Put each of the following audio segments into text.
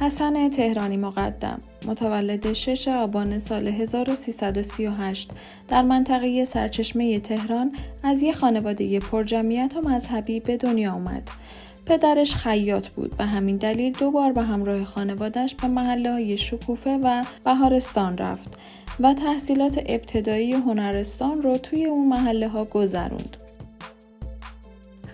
حسن تهرانی مقدم متولد 6 آبان سال 1338 در منطقه سرچشمه تهران از یک خانواده پرجمعیت و مذهبی به دنیا آمد. پدرش خیاط بود و همین دلیل 2 بار به همراه خانواده‌اش به محله‌های شکوفه و بهارستان رفت و تحصیلات ابتدایی هنرستان رو توی اون محله‌ها گذروند.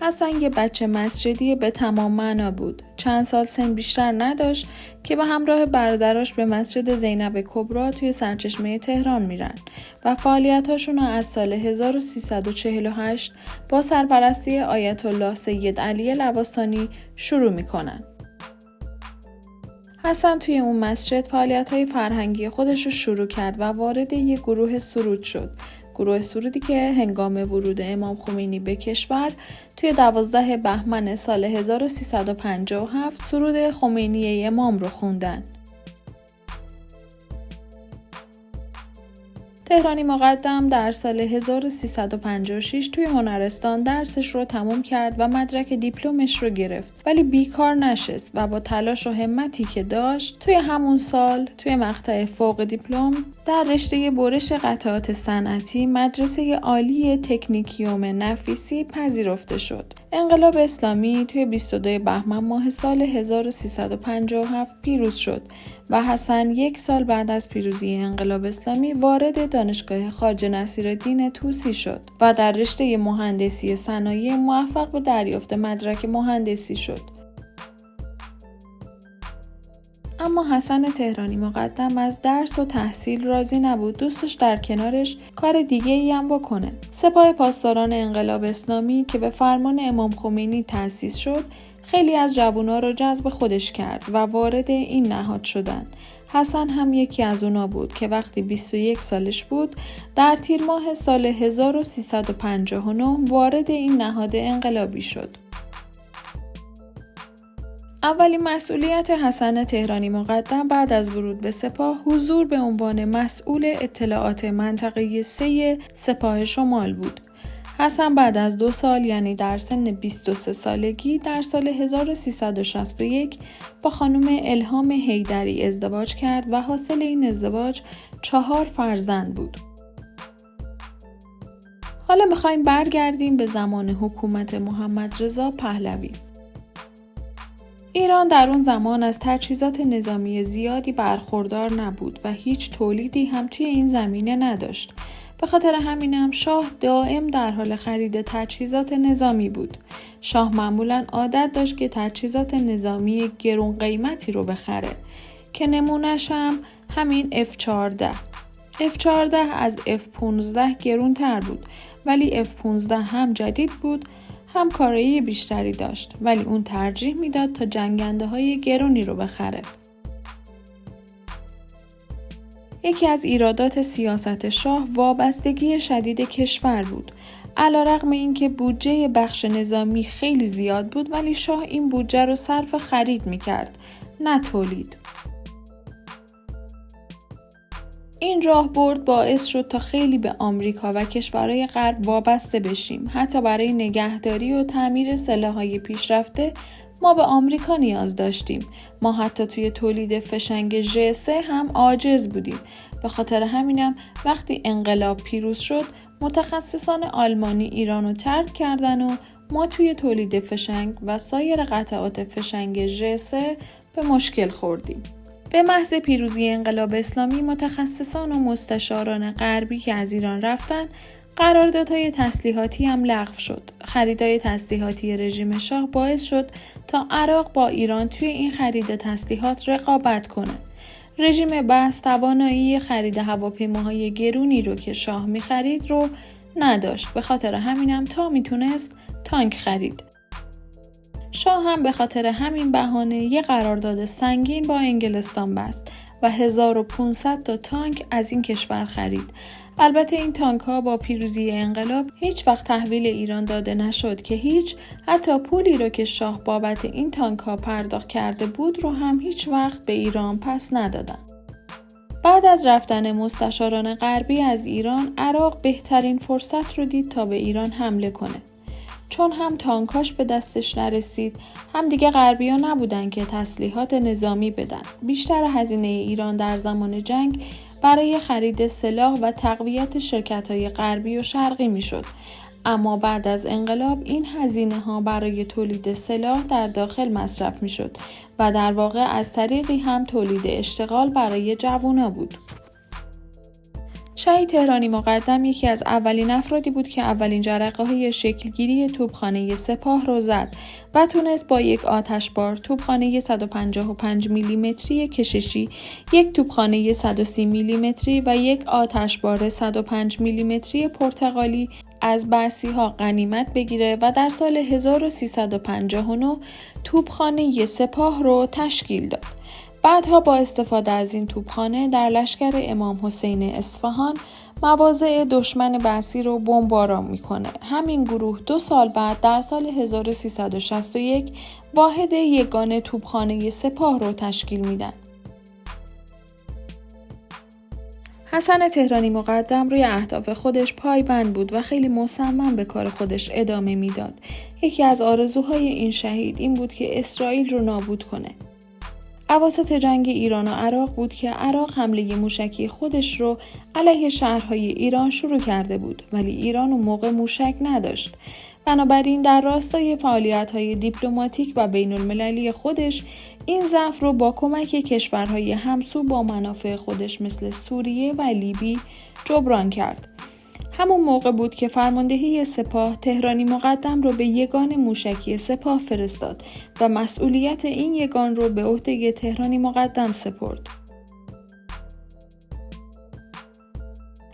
حسن یه بچه مسجدی به تمام معنا بود. چند سال سن بیشتر نداشت که به همراه برادراش به مسجد زینب کبری توی سرچشمه تهران میرن و فعالیتاشون رو از سال 1348 با سرپرستی آیت الله سید علی لواسانی شروع میکنن. حسن توی اون مسجد فعالیت‌های فرهنگی خودش رو شروع کرد و وارد یک گروه سرود شد. گروه سرودی که هنگام ورود امام خمینی به کشور توی 12 بهمن سال 1357 سرود خمینی امام رو خوندن. تهرانی مقدم در سال 1356 توی هنرستان درسش رو تمام کرد و مدرک دیپلمش رو گرفت، ولی بیکار نشست و با تلاش و همتی که داشت توی همون سال توی مقطع فوق دیپلم در رشته برش قطعات صنعتی مدرسه عالی تکنیکیوم نفیسی پذیرفته شد. انقلاب اسلامی توی 22 بهمن ماه سال 1357 پیروز شد و حسن 1 سال بعد از پیروزی انقلاب اسلامی وارد دانشگاه خواجه نصیرالدین طوسی شد و در رشته مهندسی صنایع موفق به دریافت مدرک مهندسی شد. اما حسن تهرانی مقدم از درس و تحصیل راضی نبود. دوستش در کنارش کار دیگه‌ای هم بکنه. سپاه پاسداران انقلاب اسلامی که به فرمان امام خمینی تأسیس شد، خیلی از جوونا رو جذب خودش کرد و وارد این نهاد شدن. حسن هم یکی از اونا بود که وقتی 21 سالش بود در تیر ماه سال 1359 وارد این نهاد انقلابی شد. اولین مسئولیت حسن تهرانی مقدم بعد از ورود به سپاه حضور به عنوان مسئول اطلاعات منطقه 3 سپاه شمال بود. حسن بعد از 2 سال یعنی در سن 23 سالگی در سال 1361 با خانم الهام حیدری ازدواج کرد و حاصل این ازدواج 4 فرزند بود. حالا میخوایم برگردیم به زمان حکومت محمد رضا پهلوی. ایران در اون زمان از تجهیزات نظامی زیادی برخوردار نبود و هیچ تولیدی هم توی این زمینه نداشت. به خاطر همینم شاه دائم در حال خرید تجهیزات نظامی بود. شاه معمولاً عادت داشت که تجهیزات نظامی گرون قیمتی رو بخره که نمونه‌ش هم همین F-14. F-14 از F-15 گرونتر بود، ولی F-15 هم جدید بود هم کارایی بیشتری داشت، ولی اون ترجیح میداد تا جنگنده های گرونی رو بخره. یکی از ایرادات سیاست شاه وابستگی شدید کشور بود. علیرغم اینکه بودجه بخش نظامی خیلی زیاد بود، ولی شاه این بودجه رو صرف خرید میکرد، نه تولید. این راهبرد باعث شد تا خیلی به آمریکا و کشورهای غرب وابسته بشیم. حتی برای نگهداری و تعمیر سلاح‌های پیشرفته ما به آمریکا نیاز داشتیم. ما حتی توی تولید فشنگ ژ3 هم عاجز بودیم. به خاطر همینم وقتی انقلاب پیروز شد، متخصصان آلمانی ایرانو ترک کردن و ما توی تولید فشنگ و سایر قطعات فشنگ ژ3 به مشکل خوردیم. به محض پیروزی انقلاب اسلامی متخصصان و مستشاران غربی که از ایران رفتن، قراردادهای تسلیحاتی هم لغو شد. خریدای تسلیحاتی رژیم شاه باعث شد تا عراق با ایران توی این خرید تسلیحات رقابت کنه. رژیم بعث توانایی خرید هواپیماهای گرونی رو که شاه می‌خرید رو نداشت. به خاطر همینم تا میتونست تانک خرید. شاه هم به خاطر همین بهانه یه قرارداد سنگین با انگلستان بست و 1500 تا تانک از این کشور خرید. البته این تانک ها با پیروزی انقلاب هیچ وقت تحویل ایران داده نشد که حتی پولی رو که شاه بابت این تانک ها پرداخت کرده بود رو هم هیچ وقت به ایران پس ندادن. بعد از رفتن مستشاران غربی از ایران، عراق بهترین فرصت رو دید تا به ایران حمله کنه. چون هم تانکاش به دستش نرسید، هم دیگه غربی‌ها نبودن که تسلیحات نظامی بدن. بیشتر هزینه ایران در زمان جنگ برای خرید سلاح و تقویت شرکت‌های غربی و شرقی میشد. اما بعد از انقلاب این هزینه‌ها برای تولید سلاح در داخل مصرف میشد و در واقع از طریقی هم تولید اشتغال برای جوونا بود. شهید تهرانی مقدم یکی از اولین افرادی بود که اولین جرقه‌های شکلگیری توپخانه سپاه رو زد و تونست با یک آتشبار، توپخانه 155 میلیمتری کششی، یک توپخانه 130 میلیمتری و یک آتشبار 105 میلیمتری پرتغالی از بعثی‌ها غنیمت بگیره و در سال 1359 توپخانه سپاه رو تشکیل داد. بعدها با استفاده از این توپخانه در لشکر امام حسین اصفهان مواضع دشمن بعثی رو بمباران میکنه. همین گروه 2 سال بعد در سال 1361 واحد یگانه توپخانه سپاه رو تشکیل میدن. حسن تهرانی مقدم روی اهداف خودش پایبند بود و خیلی مصمم به کار خودش ادامه میداد. یکی از آرزوهای این شهید این بود که اسرائیل رو نابود کنه. اواسط جنگ ایران و عراق بود که عراق حمله موشکی خودش رو علیه شهرهای ایران شروع کرده بود، ولی ایران اون موقع موشک نداشت. بنابراین در راستای فعالیت‌های دیپلماتیک و بین‌المللی خودش این ضعف رو با کمک کشورهای همسو با منافع خودش مثل سوریه و لیبی جبران کرد. همون موقع بود که فرماندهی سپاه تهرانی مقدم رو به یگان موشکی سپاه فرستاد و مسئولیت این یگان رو به عهده تهرانی مقدم سپرد.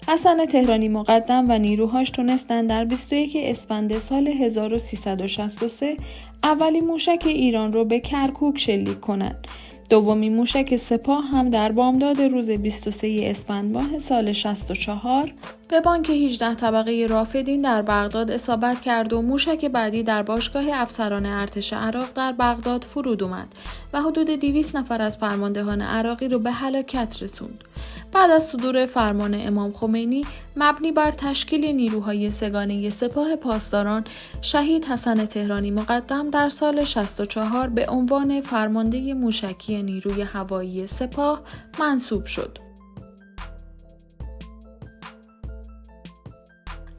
حسن تهرانی مقدم و نیروهاش تونستن در 21 اسفند سال 1363 اولین موشک ایران رو به کرکوک شلیک کنند. دومین موشک سپاه هم در بامداد روز 23 اسفند ماه سال 64 به بانک 18 طبقه رافدین در بغداد اصابت کرد و موشک بعدی در باشگاه افسران ارتش عراق در بغداد فرود اومد و حدود 200 نفر از فرماندهان عراقی رو به هلاکت رسوند. بعد از صدور فرمان امام خمینی مبنی بر تشکیل نیروهای سگانه سپاه پاسداران، شهید حسن تهرانی مقدم در سال 64 به عنوان فرمانده موشکی نیروی هوایی سپاه منصوب شد.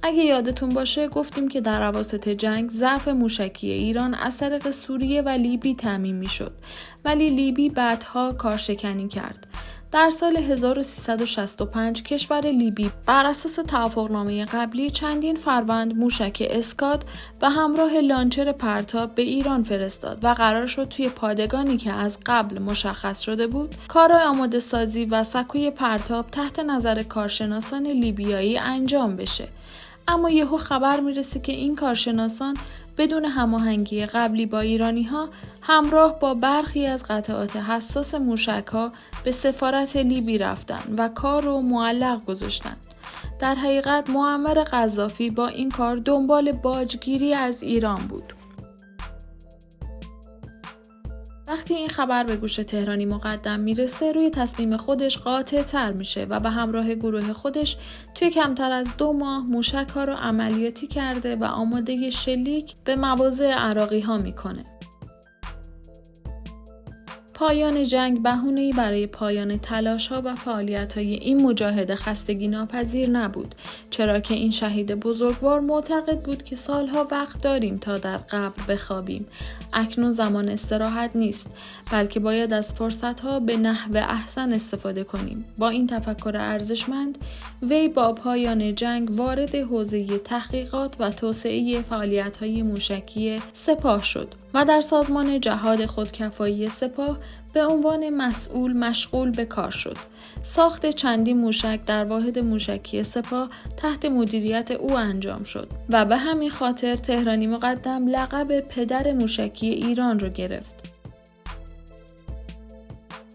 اگه یادتون باشه گفتیم که در اواسط جنگ ضعف موشکی ایران از طریق سوریه و لیبی تامین میشد، ولی لیبی بعدها کارشکنی کرد. در سال 1365 کشور لیبی بر اساس توافقنامه قبلی چندین فروند موشک اسکاد و همراه لانچر پرتاب به ایران فرستاد و قرار شد توی پادگانی که از قبل مشخص شده بود کارهای آماده سازی و سکوی پرتاب تحت نظر کارشناسان لیبیایی انجام بشه. اما یهو خبر میرسه که این کارشناسان بدون هماهنگی قبلی با ایرانی‌ها همراه با برخی از قطعات حساس موشک‌ها به سفارت لیبی رفتن و کار رو معلق گذاشتن. در حقیقت معمر قذافی با این کار دنبال باجگیری از ایران بود. وقتی این خبر به گوش تهرانی مقدم میرسه روی تصمیم خودش قاطع تر میشه و به همراه گروه خودش توی کمتر از 2 ماه موشک ها رو عملیاتی کرده و آماده شلیک به مواضع عراقی ها میکنه. پایان جنگ بهونه‌ای برای پایان تلاش‌ها و فعالیت‌های این مجاهد خستگی ناپذیر نبود، چرا که این شهید بزرگوار معتقد بود که سالها وقت داریم تا در قبر بخوابیم. اکنون زمان استراحت نیست، بلکه باید از فرصت‌ها به نحو احسن استفاده کنیم. با این تفکر ارزشمند، وی با پایان جنگ وارد حوزه تحقیقات و توسعه فعالیت‌های موشکی سپاه شد و در سازمان جهاد خودکفایی سپاه به عنوان مسئول مشغول به کار شد. ساخت چندین موشک در واحد موشکی سپاه تحت مدیریت او انجام شد و به همین خاطر تهرانی مقدم لقب پدر موشکی ایران را گرفت.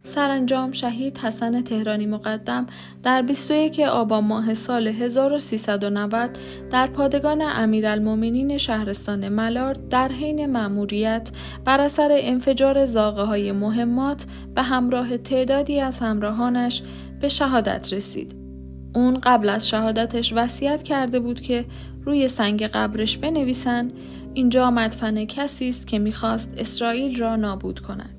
سرانجام شهید حسن تهرانی مقدم در 21 آبان ماه سال 1390 در پادگان امیرالمومنین شهرستان ملارد در حین مأموریت بر اثر انفجار زاغه‌های مهمات به همراه تعدادی از همراهانش به شهادت رسید. اون قبل از شهادتش وصیت کرده بود که روی سنگ قبرش بنویسن اینجا مدفن کسی است که می‌خواست اسرائیل را نابود کند.